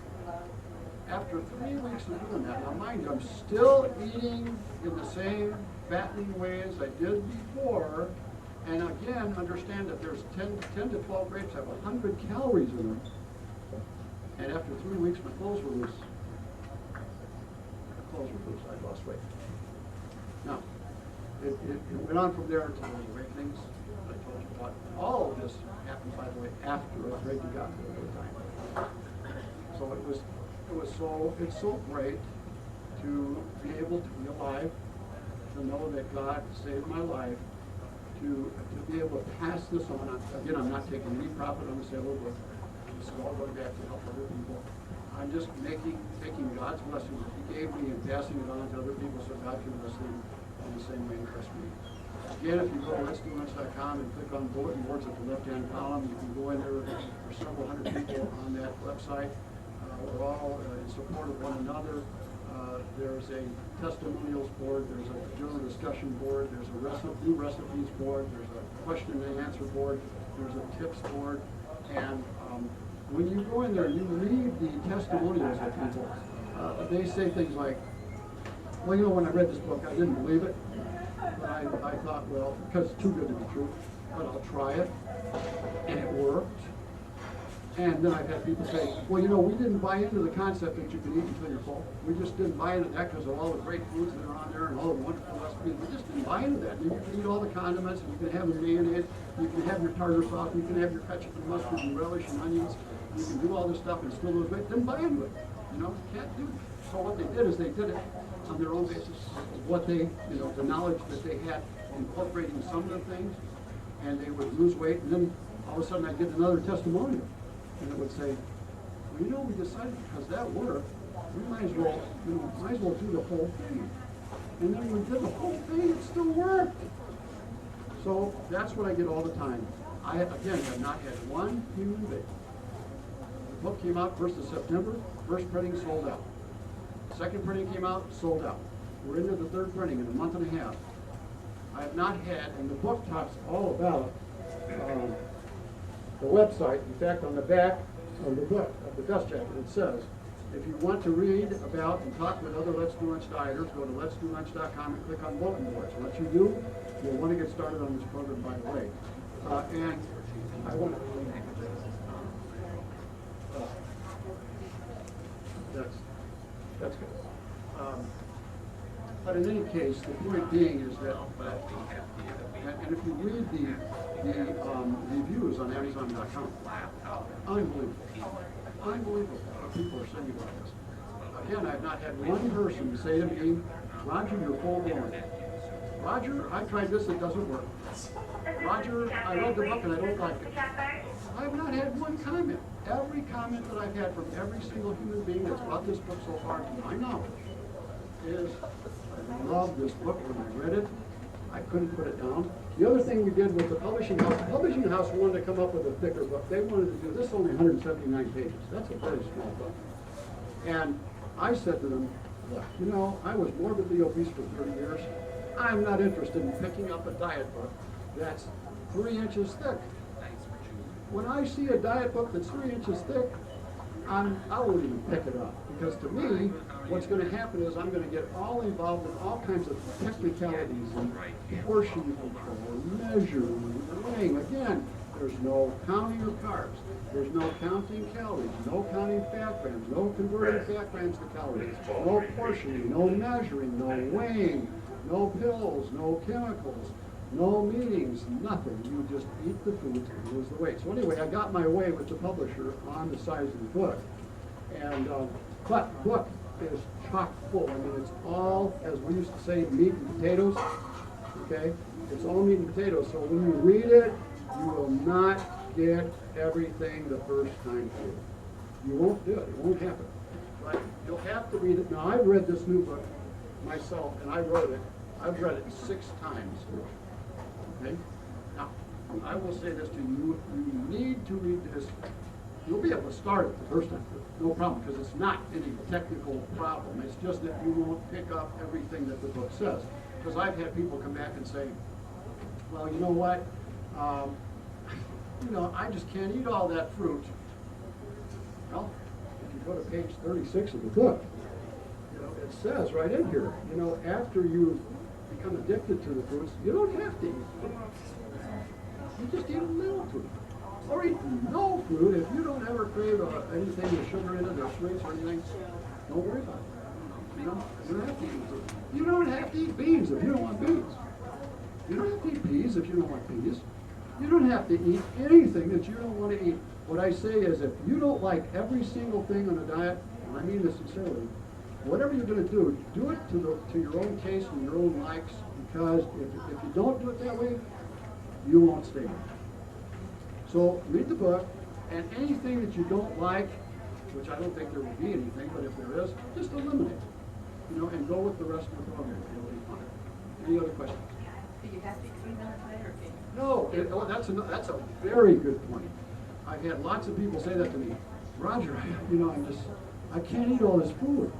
After 3 weeks of doing that, now mind you, I'm still eating in the same fattening way as I did before. And again, understand that there's 10 to 12 grapes have 100 calories in them. And after 3 weeks, my clothes were loose. I lost weight. Now, it went on from there until those awakenings I told you about. All of this happened, by the way, after I prayed to God for the third time. So it's so great to be able to be alive, to know that God saved my life, to be able to pass this on. Again, I'm not taking any profit on the sale of the book. This is all going back to help other people. I'm just taking God's blessing that He gave me and passing it on to other people so God can bless them in the same way He blessed me. Again, if you go to letsdolunch.com and click on bulletin boards at the left-hand column, you can go in there. There's several hundred people on that website. We're all in support of one another. There's a testimonials board. There's a journal discussion board. There's a new recipes board. There's a question and answer board. There's a tips board. And when you go in there and you read the testimonials of people, they say things like, "Well, when I read this book, I didn't believe it. But I thought, well, because it's too good to be true, but I'll try it." And it worked. And then I've had people say, "Well, we didn't buy into the concept that you can eat until you're full. We just didn't buy into that because of all the great foods that are on there and all the wonderful recipes. We just didn't buy into that. You can eat all the condiments, and you can have the mayonnaise, you can have your tartar sauce, you can have your ketchup and mustard and relish and onions. You can do all this stuff and still lose weight." Didn't buy into it. Can't do it. So what they did is they did it on their own basis of what they, the knowledge that they had incorporating some of the things, and they would lose weight, and then all of a sudden I'd get another testimonial, and it would say, well, we decided because that worked, we might as well, do the whole thing. And then when we did the whole thing, it still worked. So that's what I get all the time. I, again, have not had one human being. The book came out 1st of September, first printing sold out. Second printing came out, sold out. We're into the third printing in a month and a half. I have not had, and the book talks all about the website. In fact, on the back of the book, of the dust jacket, it says, if you want to read about and talk with other Let's Do Lunch dieters, go to letsdolunch.com and click on bulletin boards. Once you do, you'll want to get started on this program, by the way. And I want to... That's good. But in any case, the point being is that, and if you read the reviews on Amazon.com, unbelievable. Unbelievable what people are saying about this. Again, I've not had one person say to me, Roger, you're full blown. Roger, I tried this, it doesn't work. Roger, I read the book and I don't like it. I have not had one comment. Every comment that I've had from every single human being that's bought this book so far, to my knowledge, is I love this book. When I read it, I couldn't put it down. The other thing we did with the publishing house wanted to come up with a thicker book. They wanted to do this, only 179 pages. That's a very small book. And I said to them, look, I was morbidly obese for 30 years. I'm not interested in picking up a diet book that's 3 inches thick. When I see a diet book that's 3 inches thick, I won't even pick it up. Because to me, what's going to happen is I'm going to get all involved in all kinds of technicalities and portion control, measuring, weighing. Again, there's no counting of carbs. There's no counting calories, no counting fat grams, no converting fat grams to calories, no portioning, no measuring, no weighing, no pills, no chemicals, no meetings, nothing. You just eat the food and lose the weight. So anyway, I got my way with the publisher on the size of the book. And, but the book is chock full. I mean, it's all, as we used to say, meat and potatoes, okay? It's all meat and potatoes. So when you read it, you will not get everything the first time through. You won't do it. It won't happen. But you'll have to read it. Now, I've read this new book myself, and I wrote it. I've read it 6 times. Okay? Now, I will say this to you. You need to read this. You'll be able to start it the first time. No problem, because it's not any technical problem. It's just that you won't pick up everything that the book says. Because I've had people come back and say, well, you know what? I just can't eat all that fruit. Well, if you go to page 36 of the book, it says right in here, after you become addicted to the fruits, you don't have to eat fruit. You just eat a little fruit. Or eat no fruit. If you don't ever crave anything with sugar in it or sweets or anything, don't worry about it. You don't have to eat fruit. You don't have to eat beans if you don't want beans. You don't have to eat peas if you don't want peas. You don't have to eat anything that you don't want to eat. What I say is if you don't like every single thing on a diet, and I mean this sincerely, whatever you're going to do it to your own taste and your own likes, because if you don't do it that way, you won't stay. So read the book, and anything that you don't like, which I don't think there will be anything, but if there is, just eliminate it. And go with the rest of the program. It'll be fine. Any other questions? Do you have to eat 3 minutes later? No, that's a very good point. I've had lots of people say that to me. Roger, I can't eat all this food.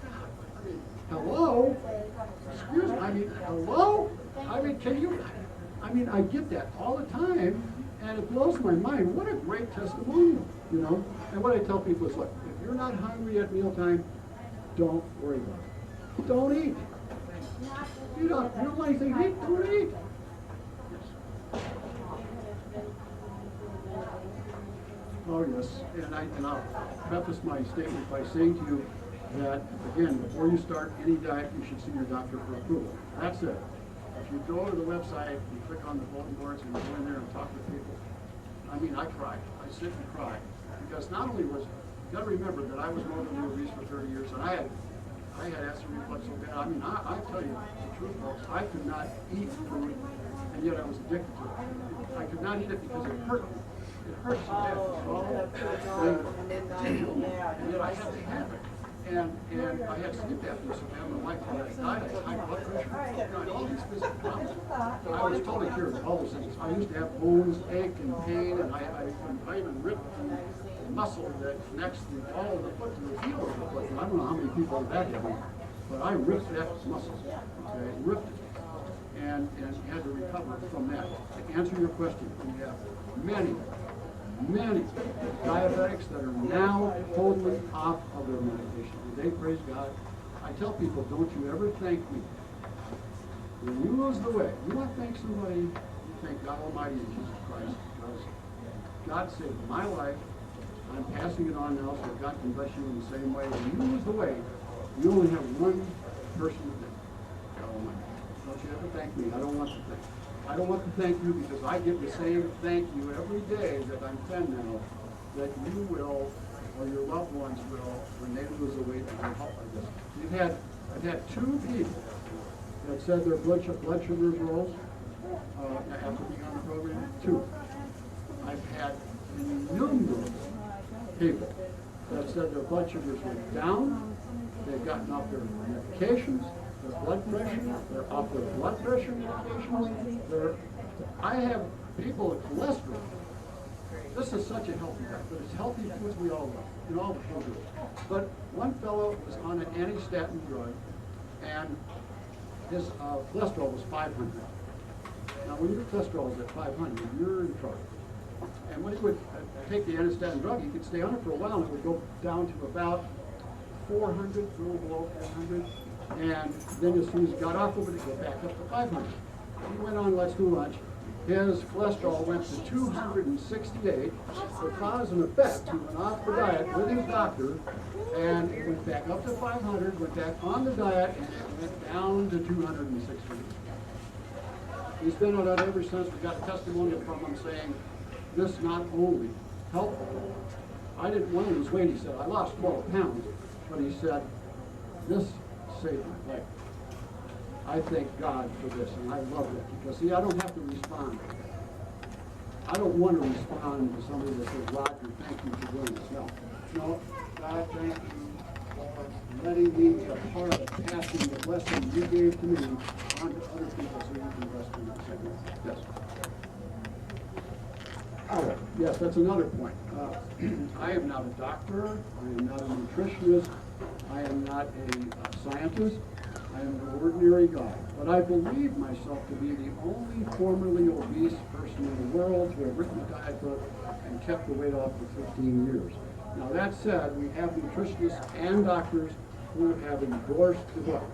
I mean, hello? Excuse me, hello? I get that all the time, and it blows my mind. What a great testimonial, And what I tell people is, look, if you're not hungry at mealtime, don't worry about it. Don't eat. You don't want anything to eat, don't eat. Oh, yes, and I'll preface my statement by saying to you that, again, before you start any diet, you should see your doctor for approval. That's it. If you go to the website, you click on the bulletin boards, and you go in there and talk with people, I cry. I sit and cry. Because not only you got to remember that I was morbidly obese for 30 years, and I I had acid reflux so bad. I mean, I tell you the truth, folks, I could not eat food, and yet I was addicted to it. I could not eat it because it hurt me. It hurt so bad. It was all painful. And yet I had to have it. And I had sleep apnea so bad, my wife thought I died. I had high blood pressure. I had all these physical problems. I was totally cured of all those things. I used to have bones ache and pain, and I even ripped the muscle that connects all of the foot to the heel of the foot. I don't know how many people have that happen, but I ripped that muscle, okay, ripped it, and had to recover from that. To answer your question, we have many diabetics that are now totally off of their medication. And they praise God. I tell people, don't you ever thank me. When you lose the way, you want to thank somebody, you thank God Almighty and Jesus Christ, because God saved my life. I'm passing it on now, so God can bless you in the same way. When you lose the way, you only have one person to thank, God Almighty. Don't you ever thank me. I don't want to thank. I don't want to thank you because I get the same thank you every day that I'm 10 now, that you will, or your loved ones will, when they lose the weight and help like this. I've had 2 people that said their blood sugars rose after being on the program. 2. I've had numerous people that said their blood sugars went down, they've gotten off their medications, their blood pressure, they're off their blood pressure medications. I have people with cholesterol. This is such a healthy diet, but it's healthy foods we all love, in all the foods. But one fellow was on an anti-statin drug, and his cholesterol was 500. Now, when your cholesterol is at 500, you're in trouble. And when he would take the anti-statin drug, he could stay on it for a while, and it would go down to about 400, a little below 400. And then as soon as he got off of it, it went back up to 500. He went on Let's Do Lunch. His cholesterol went to 268. For cause and effect, he went off the diet with his doctor, and it went back up to 500, went back on the diet, and it went down to 260. He's been on that ever since. We got a testimonial from him saying, this not only helped him. I didn't want to lose weight, he said. I lost 12 pounds, but he said, this saved my life. I thank God for this, and I love it, because see, I don't have to respond. I don't want to respond to somebody that says, Roger, thank you for doing this. No, God, thank you for letting me be a part of passing the blessing you gave to me on to other people so you can bless them the same way. Yes. Oh, yes, that's another point. I am not a doctor. I am not a nutritionist. I am not a scientist. I am an ordinary guy. But I believe myself to be the only formerly obese person in the world to have written a diet book and kept the weight off for 15 years. Now that said, we have nutritionists and doctors who have endorsed the book.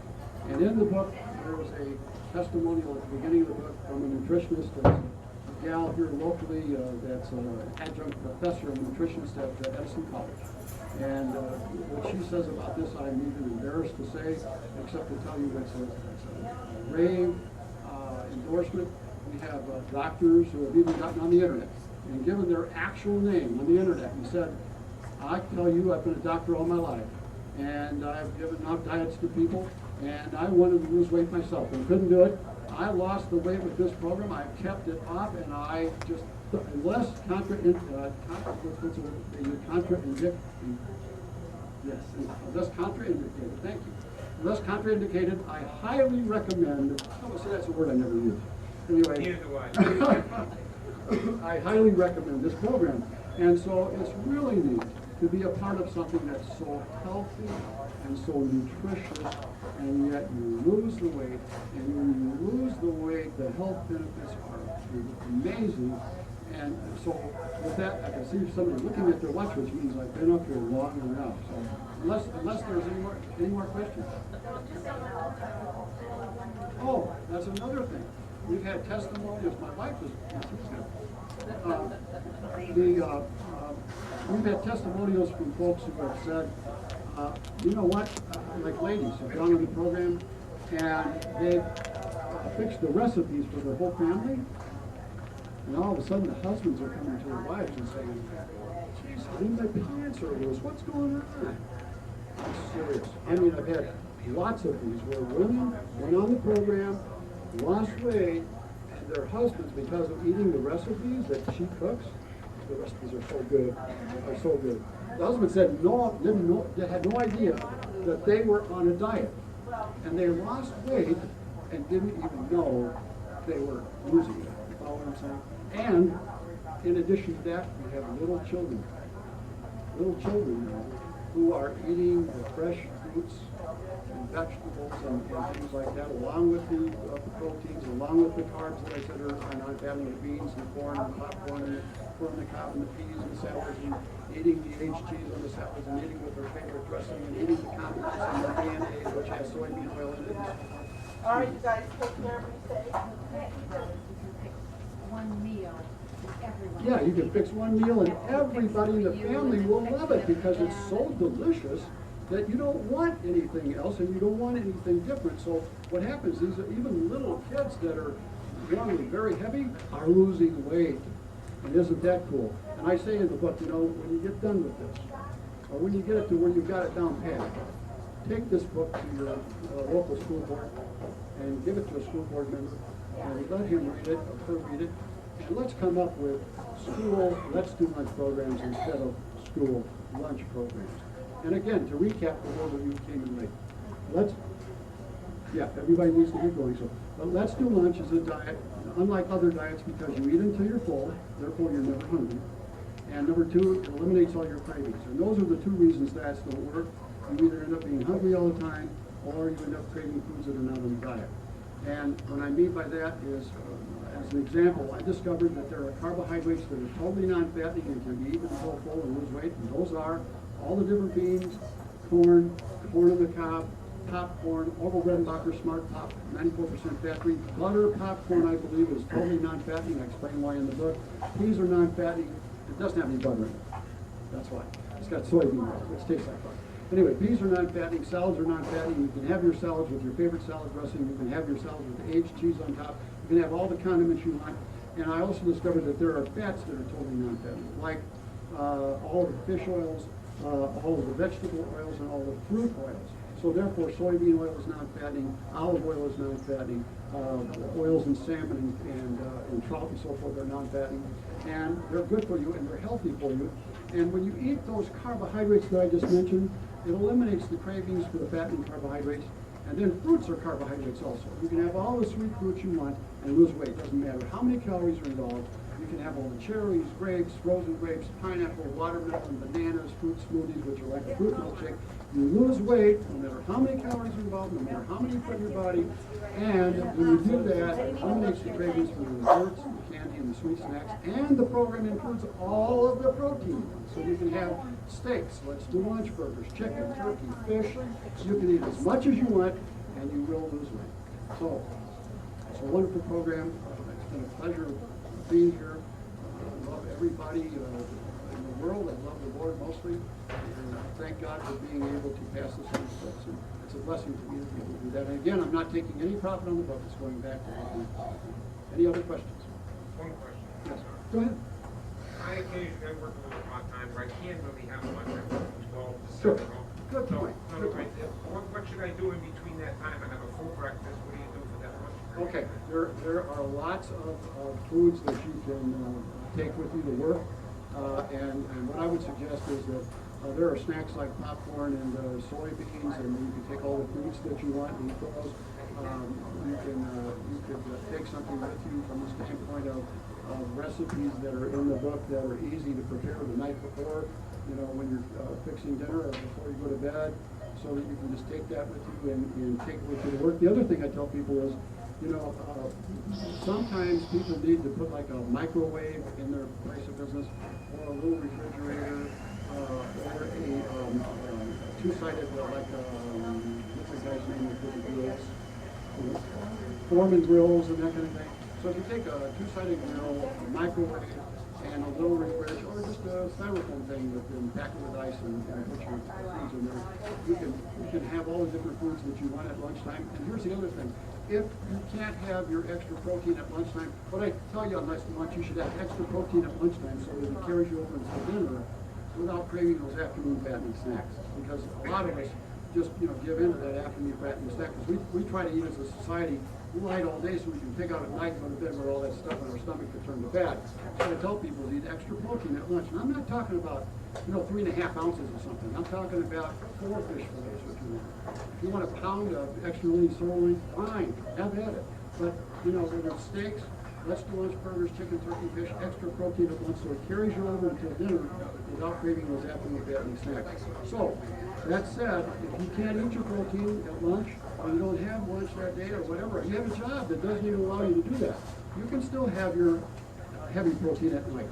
And in the book, there was a testimonial at the beginning of the book from a nutritionist, a gal here locally that's an adjunct professor of nutritionist at Edison College. And what she says about this, I'm even embarrassed to say, except to tell you it's a rave endorsement. We have doctors who have even gotten on the internet and given their actual name on the internet and said, I tell you, I've been a doctor all my life, and I've given out diets to people, and I wanted to lose weight myself and couldn't do it. I lost the weight with this program. I've kept it off, and I just, unless contraindicated, thank you. Unless contraindicated, I highly recommend, oh, see, that's a word I never use. Anyway, I highly recommend this program. And so it's really neat to be a part of something that's so healthy and so nutritious, and yet you lose the weight, and when you lose the weight, the health benefits are amazing. And so with that, I can see somebody looking at their watch, which means I've been up here long enough. So unless there's any more questions. Oh, that's another thing. We've had testimonials. My wife is we've had testimonials from folks who have said, you know what, like ladies who've gone on the program and they've fixed the recipes for their whole family, and all of a sudden the husbands are coming to their wives and saying, geez, honey, my pants are loose, what's going on? I'm serious. I mean, I've had lots of these, where women went on the program, lost weight, and their husbands, because of eating the recipes that she cooks, the recipes are so good, are so good. The husband said no, didn't know, they had no idea that they were on a diet. And they lost weight and didn't even know they were losing it. You follow what I'm saying? And in addition to that, we have little children now who are eating the fresh fruits and vegetables and things like that, along with the proteins, along with the carbs that I said are not bad, the beans, the corn, the popcorn, and the corn, the cob, and the peas, and the salads, and eating the aged cheese on the salads, and eating with their favorite dressing, and eating the condiments and the mayonnaise, which has soybean oil in it. All right, you guys take care of me safe. One meal, everyone. Yeah, you can fix one meal and everybody in the family will love it because it's so delicious that you don't want anything else and you don't want anything different. So what happens is that even little kids that are young and very heavy are losing weight. And isn't that cool? And I say in the book, you know, when you get done with this, or when you get it to where you've got it down pat, take this book to your local school board and give it to a school board member and let him read it or her read it. And let's come up with school Let's Do Lunch programs instead of school lunch programs. And again, to recap for those of you who came in late, everybody needs to get going. So, but Let's Do Lunch is a diet, unlike other diets, because you eat until you're full, therefore you're never hungry. And number two, it eliminates all your cravings. And those are the two reasons diets don't work. You either end up being hungry all the time, or you end up craving foods that are not on the diet. And what I mean by that is, as an example, I discovered that there are carbohydrates that are totally non-fattening and can be eaten until full and lose weight, and those are all the different beans, corn on the cob, popcorn, Orville Redenbacher Smart Pop, 94% fat-free. Butter popcorn, I believe, is totally non-fattening. I explain why in the book. Peas are non-fattening. It doesn't have any butter in it. That's why. It's got soybean oil, which tastes like butter. Anyway, peas are non-fattening, salads are non-fattening. You can have your salads with your favorite salad dressing. You can have your salads with aged cheese on top. You can have all the condiments you want. And I also discovered that there are fats that are totally non-fattening, like all the fish oils, all of the vegetable oils, and all the fruit oils. So therefore, soybean oil is non-fattening, olive oil is non-fattening, oils in salmon and trout and so forth are non-fattening. And they're good for you and they're healthy for you. And when you eat those carbohydrates that I just mentioned, it eliminates the cravings for the fattening carbohydrates. And then fruits are carbohydrates also. You can have all the sweet fruits you want and lose weight. Doesn't matter how many calories are involved. You can have all the cherries, grapes, frozen grapes, pineapple, watermelon, bananas, fruit smoothies, which are like a fruit milkshake. You lose weight no matter how many calories are involved, no matter how many you put in your body. And when you do that, it eliminates the cravings for the desserts, and the candy, and the sweet snacks. And the program includes all of the protein. So you can have steaks, Let's Do Lunch burgers, chicken, turkey, fish. You can eat as much as you want, and you will lose weight. So it's a wonderful program. It's been a pleasure being here. I love everybody in the world. I love the Lord mostly. And thank God for being able to pass this on to folks. And it's a blessing to me to be able to do that. And again, I'm not taking any profit on the book. It's going back to the Any other questions? One question. Yes. Go ahead. I occasionally work a little part-time, but I can't really have much. I work from 12 to Sure. 7. Good So, point. no, Good right, point. what should I do in between that time? I have a full breakfast. What do you do for that lunch break? Okay, there are lots of foods that you can take with you to work. And what I would suggest is that there are snacks like popcorn and soybeans, and you can take all the fruits that you want and eat those. You could take something with you from the standpoint of recipes that are in the book that are easy to prepare the night before, you know, when you're fixing dinner or before you go to bed, so that you can just take that with you and take it with you to work. The other thing I tell people is, you know, sometimes people need to put like a microwave in their place of business, or a little refrigerator, or a two-sided, what's the guy's name that did the grills? Foreman grills and that kind of thing. So if you take a two-sided grill, a microwave, and a little refrigerator, or just a styrofoam thing with them packed with ice and put your foods in there, you can have all the different foods that you want at lunchtime. And here's the other thing. If you can't have your extra protein at lunchtime, what I tell you on lunch, you should have extra protein at lunchtime so that it carries you over until dinner without craving those afternoon fattening snacks. Because a lot of us just, give in to that afternoon fat and snack, because we try to eat as a society light all day so we can pick out at night and go to bed with all that stuff in our stomach to turn to fat. So I tell people to eat extra protein at lunch, and I'm not talking about, 3.5 ounces or something. I'm talking about 4 fish fillets or 2. If you want a pound of extra lean sirloin, fine, have at it. But, whether it's steaks, let's do lunch burgers, chicken, turkey, fish, extra protein at lunch, so it carries you over until dinner without craving those afternoon fattening snacks. So, that said, if you can't eat your protein at lunch, or you don't have lunch that day or whatever, you have a job that doesn't even allow you to do that. You can still have your heavy protein at night.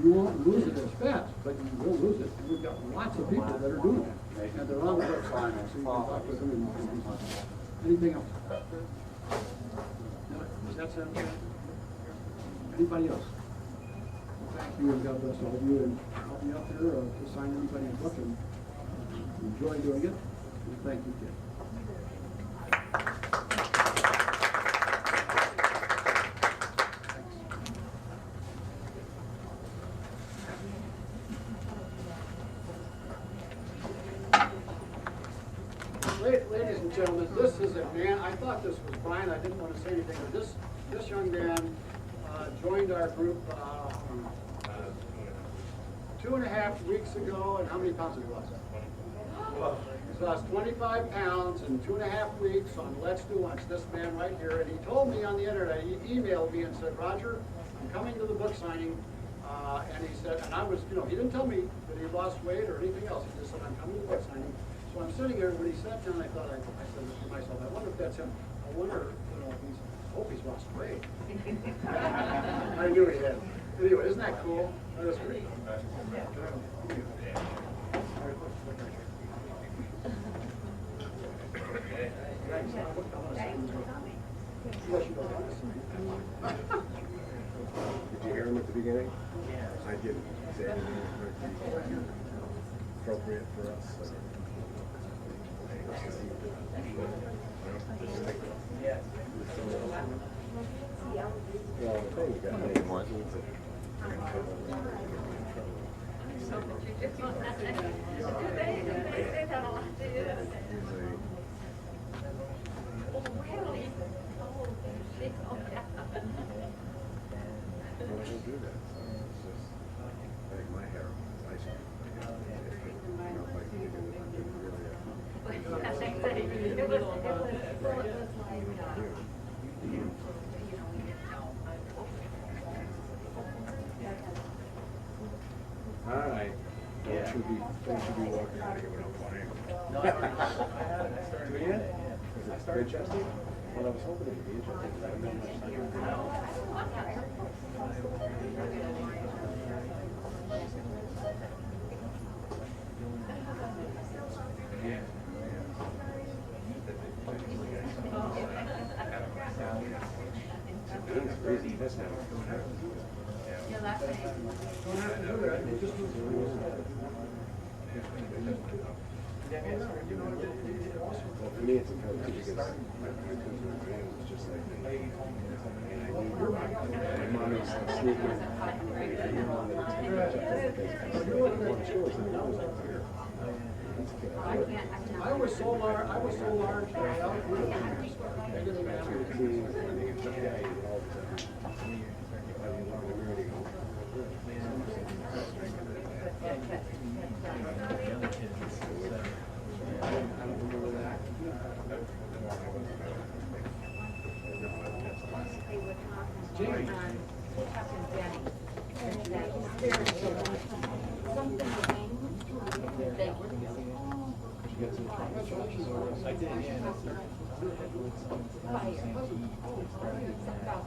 You won't lose it as fast, but you will lose it. And we've got lots of people that are doing it. And they're on the website, so you can talk with them and do something. Anything else? No? Does that sound good? Anybody else? Well, thank you, and God bless all of you, and I'll be up there to sign anybody's book, and enjoy doing it. And thank you, Kid. Ladies and gentlemen, this is a man, I thought this was Brian, I didn't want to say anything, but this young man joined our group 2.5 weeks ago, and how many pounds did he lose? He's lost 25 pounds in 2.5 weeks on Let's Do Lunch, this man right here, and he told me on the internet, he emailed me and said, Roger, I'm coming to the book signing, and he said, and I was, he didn't tell me that he lost weight or anything else, he just said, I'm coming to the book signing. So I'm sitting here, when he sat down, I said to myself, I wonder if that's him. I wonder, I hope he's lost weight. I knew he had. Anyway, isn't that cool? That is great. Did you hear him at the beginning? Yes. I didn't say anything appropriate for us. So. Well, the thing you got to want all right. Don't you be walking out of here without flying. Do you? Is it interesting? Well, I was hoping it would be interesting because I don't know much time. It's crazy. That's not Yeah, that's it. Don't have to do that, you just do Well, for me, it's encouraging because my man was just like, and I knew my mom is sneaking. I was so large, that I outgrew it. Bigger than that.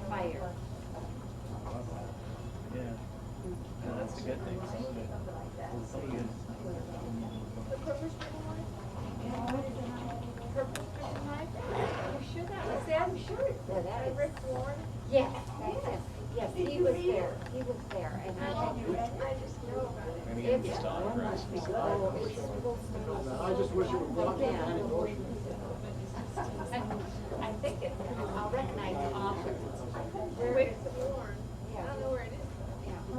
Fire. Yeah, that's a good thing. I'm sure it said that. Rick Warren? Yes, yes, he was there, and I just know about it. Maybe get this dog for us. I just wish it would go out to the Atlantic Ocean. I think I'll recognize the author. Rick Warren. Yeah. I don't know where it is.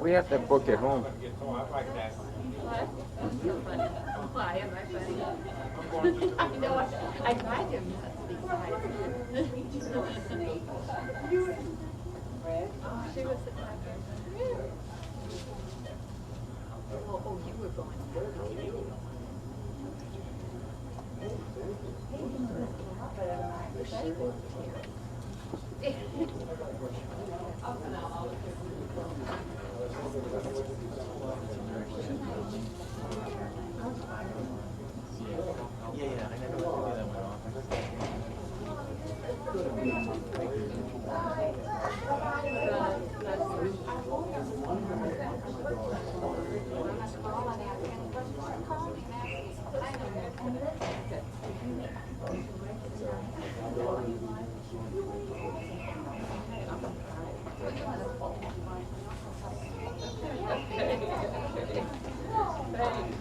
We have that book at home. What? You're funny. Why am I funny? I know, I tried to not to be quiet. She was the type of. Oh, you were going. She moved here. Yeah, I never went to do that in my office.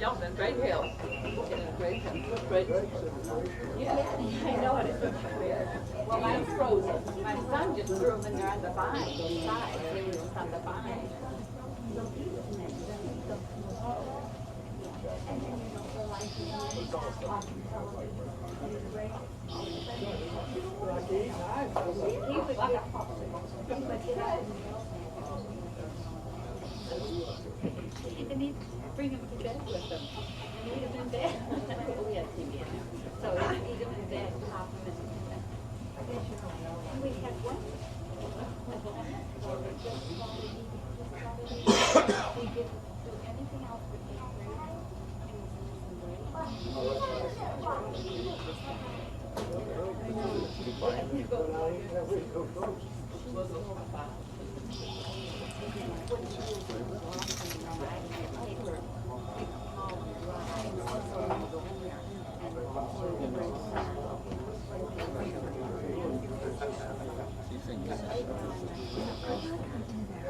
Y'all been great help. Great help. Great. Yeah, I know it is. Well, mine's frozen. My son just threw them in there on the vine, those sides, they were just on the vine. And he'd bring him to bed with him. And eat him in bed. We had TV in there. So he'd eat him in bed, pop him in. And we had one. We didn't do anything else but take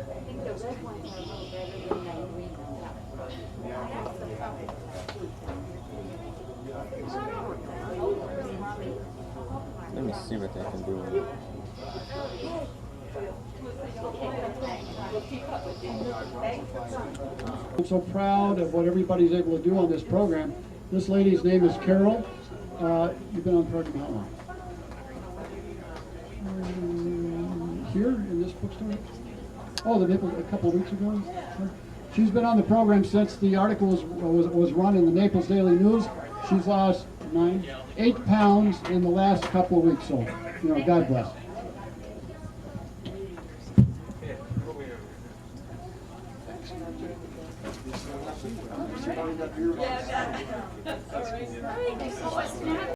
I think the red ones are a little better than the green ones. Let me see what they can do with it. I'm so proud of what everybody's able to do on this program. This lady's name is Carol. You've been on the program how long? Here in this bookstore? Oh, a couple of weeks ago. She's been on the program since the article was run in the Naples Daily News. She's lost 8 pounds in the last couple of weeks. So, God bless. Yeah,